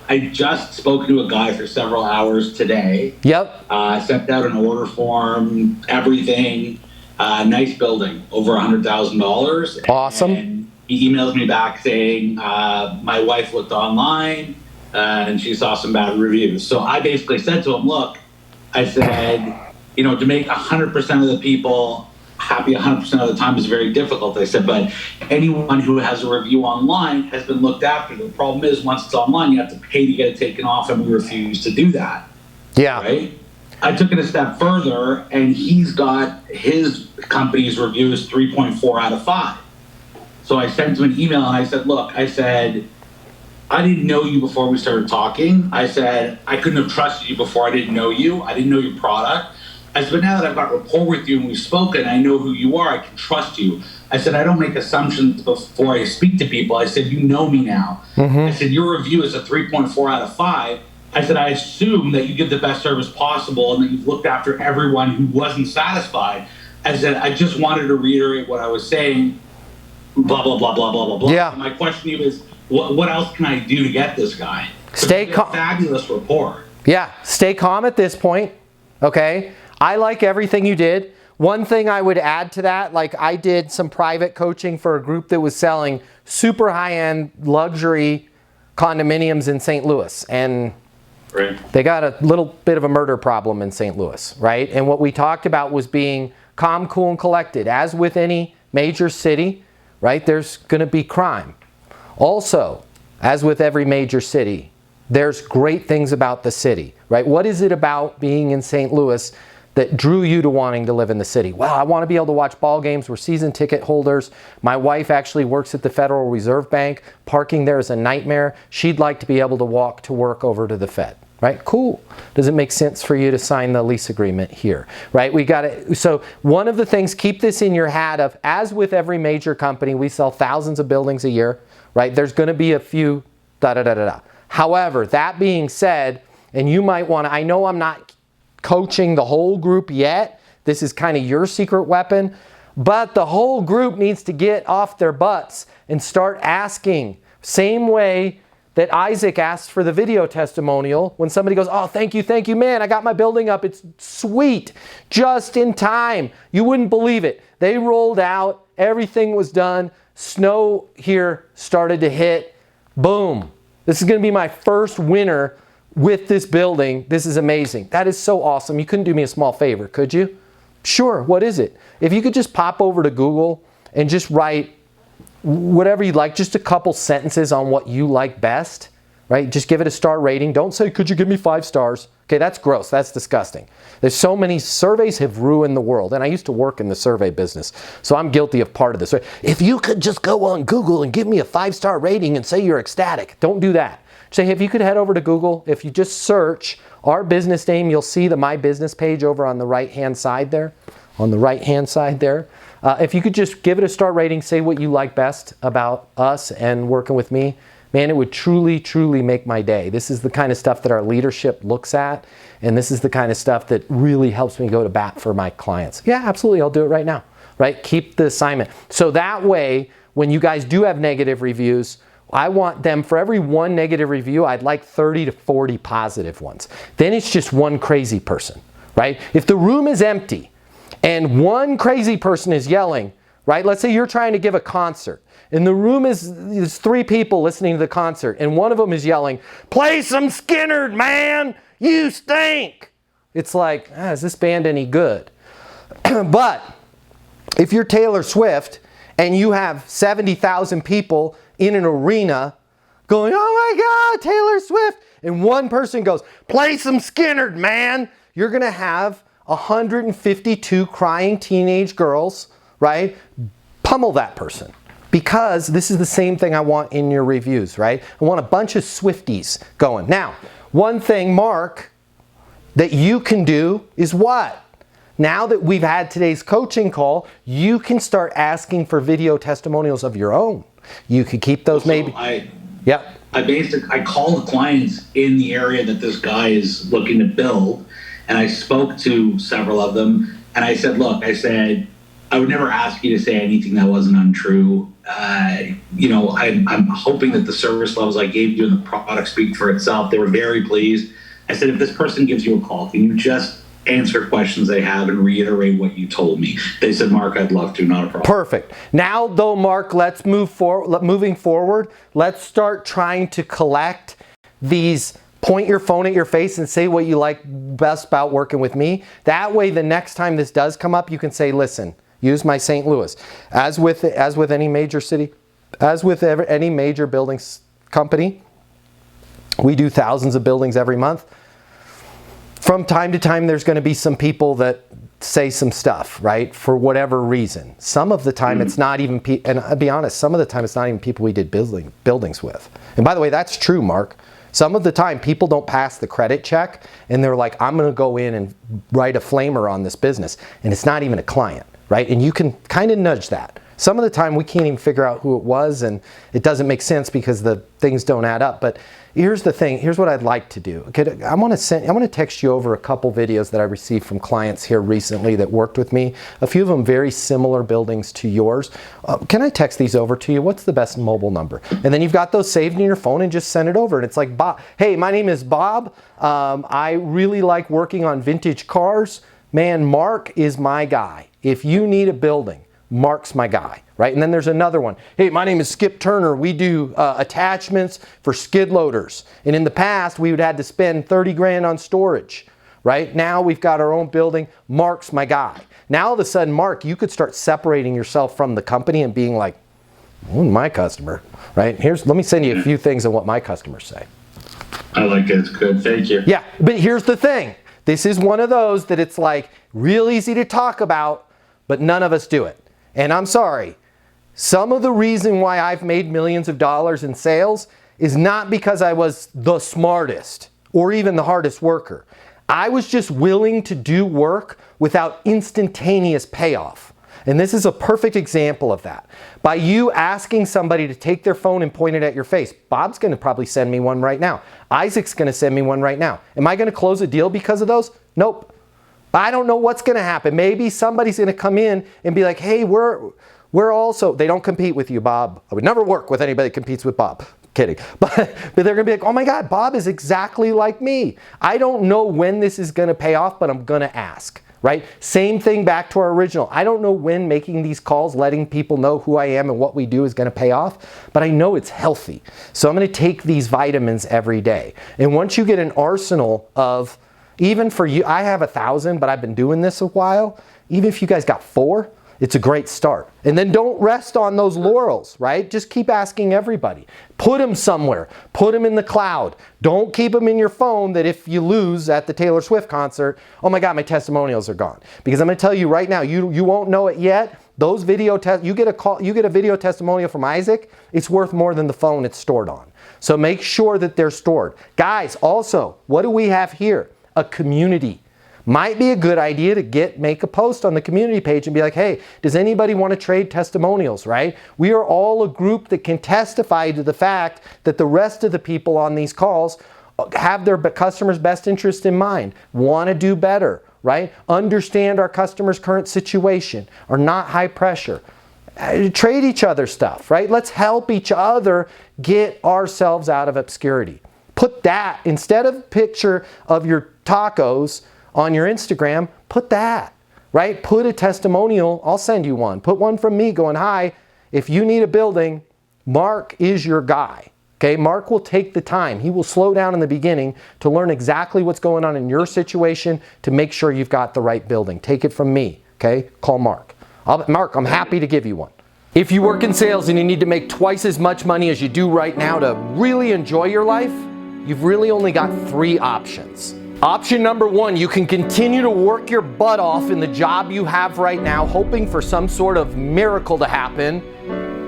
I just spoke to a guy for several hours today. Yep. Sent out an order form, everything. Nice building, over $100,000. Awesome. And he emails me back saying, my wife looked online and she saw some bad reviews. So I basically said to him, look, I said, to make 100% of the people happy 100% of the time is very difficult. I said, but anyone who has a review online has been looked after. The problem is once it's online, you have to pay to get it taken off, and we refuse to do that. Yeah. Right? I took it a step further, and he's got his company's review is 3.4 out of 5. So I sent him an email, and I said, look, I said, I didn't know you before we started talking. I said, I couldn't have trusted you before I didn't know you. I didn't know your product. I said, but now that I've got rapport with you and we've spoken, I know who you are, I can trust you. I said, I don't make assumptions before I speak to people. I said, you know me now. I said, your review is a 3.4 out of 5. I said, I assume that you give the best service possible and that you've looked after everyone who wasn't satisfied. I said, I just wanted to reiterate what I was saying, blah, blah, blah, blah, blah, blah, blah. Yeah. And my question to you is, what else can I do to get this guy? Stay calm. Fabulous rapport. Yeah, stay calm at this point, okay? I like everything you did. One thing I would add to that, like I did some private coaching for a group that was selling super high-end luxury condominiums in St. Louis. And they got a little bit of a murder problem in St. Louis, right? And what we talked about was being calm, cool, and collected. As with any major city, right, there's going to be crime. Also, as with every major city, there's great things about the city, right? What is it about being in St. Louis that drew you to wanting to live in the city? Well, I want to be able to watch ball games. We're season ticket holders. My wife actually works at the Federal Reserve Bank. Parking there is a nightmare. She'd like to be able to walk to work over to the Fed, right? Cool. Does it make sense for you to sign the lease agreement here, right? We got it. So one of the things, keep this in your hat of, as with every major company, we sell thousands of buildings a year, right? There's going to be a few da-da-da-da-da. However, that being said, and you might want to, I know I'm not coaching the whole group yet. This is kind of your secret weapon, but the whole group needs to get off their butts and start asking. Same way that Isaac asked for the video testimonial when somebody goes, oh, thank you, man, I got my building up. It's sweet, just in time. You wouldn't believe it. They rolled out, everything was done. Snow here started to hit. Boom. This is going to be my first winter with this building. This is amazing. That is so awesome. You couldn't do me a small favor, could you? Sure, what is it? If you could just pop over to Google and just write whatever you'd like, just a couple sentences on what you like best, right? Just give it a star rating. Don't say, could you give me 5 stars? Okay, that's gross. That's disgusting. There's so many surveys have ruined the world. And I used to work in the survey business, so I'm guilty of part of this. If you could just go on Google and give me a 5-star rating and say you're ecstatic, don't do that. Say, if you could head over to Google, if you just search our business name, you'll see the My Business page over on the right-hand side there. If you could just give it a star rating, say what you like best about us and working with me, man, it would truly, truly make my day. This is the kind of stuff that our leadership looks at, and this is the kind of stuff that really helps me go to bat for my clients. Yeah, absolutely, I'll do it right now, right? Keep the assignment. So that way, when you guys do have negative reviews, I want them, for every 1 negative review, I'd like 30 to 40 positive ones. Then it's just one crazy person, right? If the room is empty and one crazy person is yelling, right? Let's say you're trying to give a concert and the room is 3 people listening to the concert and one of them is yelling, play some Skinnerd, man, you stink. It's like, is this band any good? But if you're Taylor Swift and you have 70,000 people in an arena going, oh my God, Taylor Swift, and one person goes, play some Skinnerd, man, you're going to have 152 crying teenage girls, right, pummel that person. Because this is the same thing I want in your reviews, right? I want a bunch of Swifties going. Now, one thing, Mark, that you can do is what? Now that we've had today's coaching call, you can start asking for video testimonials of your own. You could keep those maybe. I call the clients in the area that this guy is looking to build, and I spoke to several of them, and I said, look, I said, I would never ask you to say anything that wasn't untrue. I'm hoping that the service levels I gave you and the product speak for itself. They were very pleased. I said, if this person gives you a call, can you just answer questions they have and reiterate what you told me? They said, Mark, I'd love to, not a problem. Perfect. Now though, Mark, let's move forward. Moving forward, let's start trying to collect these. Point your phone at your face and say what you like best about working with me. That way, the next time this does come up, you can say, listen, use my St. Louis. As with any major city, as with any major buildings company, we do thousands of buildings every month. From time to time, there's going to be some people that say some stuff, right? For whatever reason. Some of the time, it's not even, and I'll be honest, some of the time, it's not even people we did buildings with. And by the way, that's true, Mark. Some of the time, people don't pass the credit check, and they're like, I'm going to go in and write a flamer on this business, and it's not even a client, right? And you can kind of nudge that. Some of the time, we can't even figure out who it was, and it doesn't make sense because the things don't add up. But here's the thing. Here's what I'd like to do. Okay, I'm going to text you over a couple videos that I received from clients here recently that worked with me. A few of them very similar buildings to yours. Can I text these over to you? What's the best mobile number? And then you've got those saved in your phone and just send it over. And it's like, Bob, hey, my name is Bob. I really like working on vintage cars. Man, Mark is my guy. If you need a building, Mark's my guy, right? And then there's another one. Hey, my name is Skip Turner. We do attachments for skid loaders. And in the past, we would have had to spend 30 grand on storage, right? Now we've got our own building. Mark's my guy. Now all of a sudden, Mark, you could start separating yourself from the company and being like, my customer, right? Let me send you a few things on what my customers say. I like it. It's good. Thank you. Yeah, but here's the thing. This is one of those that it's like real easy to talk about, but none of us do it. And I'm sorry, some of the reason why I've made millions of dollars in sales is not because I was the smartest or even the hardest worker. I was just willing to do work without instantaneous payoff. And this is a perfect example of that. By you asking somebody to take their phone and point it at your face, Bob's going to probably send me one right now. Isaac's going to send me one right now. Am I going to close a deal because of those? Nope. I don't know what's going to happen. Maybe somebody's going to come in and be like, hey, we're also, they don't compete with you, Bob. I would never work with anybody that competes with Bob. Kidding. But they're going to be like, oh my God, Bob is exactly like me. I don't know when this is going to pay off, but I'm going to ask, right? Same thing back to our original. I don't know when making these calls, letting people know who I am and what we do is going to pay off, but I know it's healthy. So I'm going to take these vitamins every day. And once you get an arsenal of, even for you, I have 1,000, but I've been doing this a while. Even if you guys got 4, it's a great start. And then don't rest on those laurels, right? Just keep asking everybody. Put them somewhere. Put them in the cloud. Don't keep them in your phone that if you lose at the Taylor Swift concert, oh my God, my testimonials are gone. Because I'm going to tell you right now, you won't know it yet. Those video you get a video testimonial from Isaac, it's worth more than the phone it's stored on. So make sure that they're stored. Guys, also, what do we have here? A community. Might be a good idea to make a post on the community page and be like, hey, does anybody want to trade testimonials, right? We are all a group that can testify to the fact that the rest of the people on these calls have their customers' best interest in mind, want to do better, right? Understand our customers' current situation, are not high pressure. Trade each other stuff, right? Let's help each other get ourselves out of obscurity. Put that, instead of a picture of your tacos on your Instagram, put that, right? Put a testimonial. I'll send you one. Put one from me going, hi, if you need a building, Mark is your guy. Okay, Mark will take the time. He will slow down in the beginning to learn exactly what's going on in your situation to make sure you've got the right building. Take it from me, okay? Call Mark. Mark, I'm happy to give you one. If you work in sales and you need to make twice as much money as you do right now to really enjoy your life, you've really only got 3 options. Option number 1, you can continue to work your butt off in the job you have right now, hoping for some sort of miracle to happen,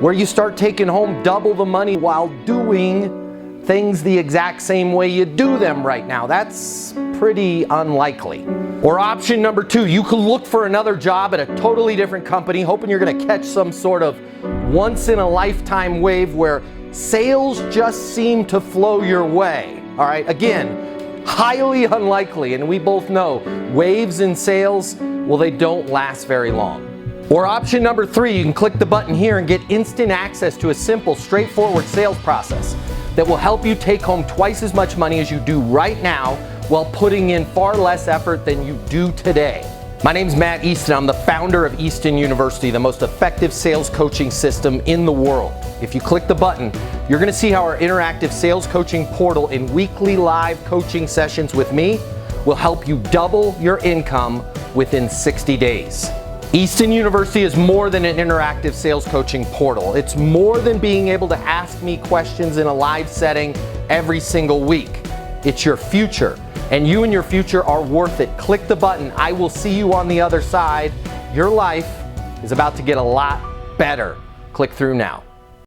where you start taking home double the money while doing things the exact same way you do them right now. That's pretty unlikely. Or option number 2, you can look for another job at a totally different company, hoping you're going to catch some sort of once-in-a-lifetime wave where sales just seem to flow your way. All right, again, highly unlikely, and we both know waves in sales, well, they don't last very long. Or option number 3, you can click the button here and get instant access to a simple, straightforward sales process that will help you take home twice as much money as you do right now while putting in far less effort than you do today. My name's Matt Easton. I'm the founder of Easton University, the most effective sales coaching system in the world. If you click the button, you're going to see how our interactive sales coaching portal and weekly live coaching sessions with me will help you double your income within 60 days. Easton University is more than an interactive sales coaching portal. It's more than being able to ask me questions in a live setting every single week. It's your future, and you and your future are worth it. Click the button. I will see you on the other side. Your life is about to get a lot better. Click through now.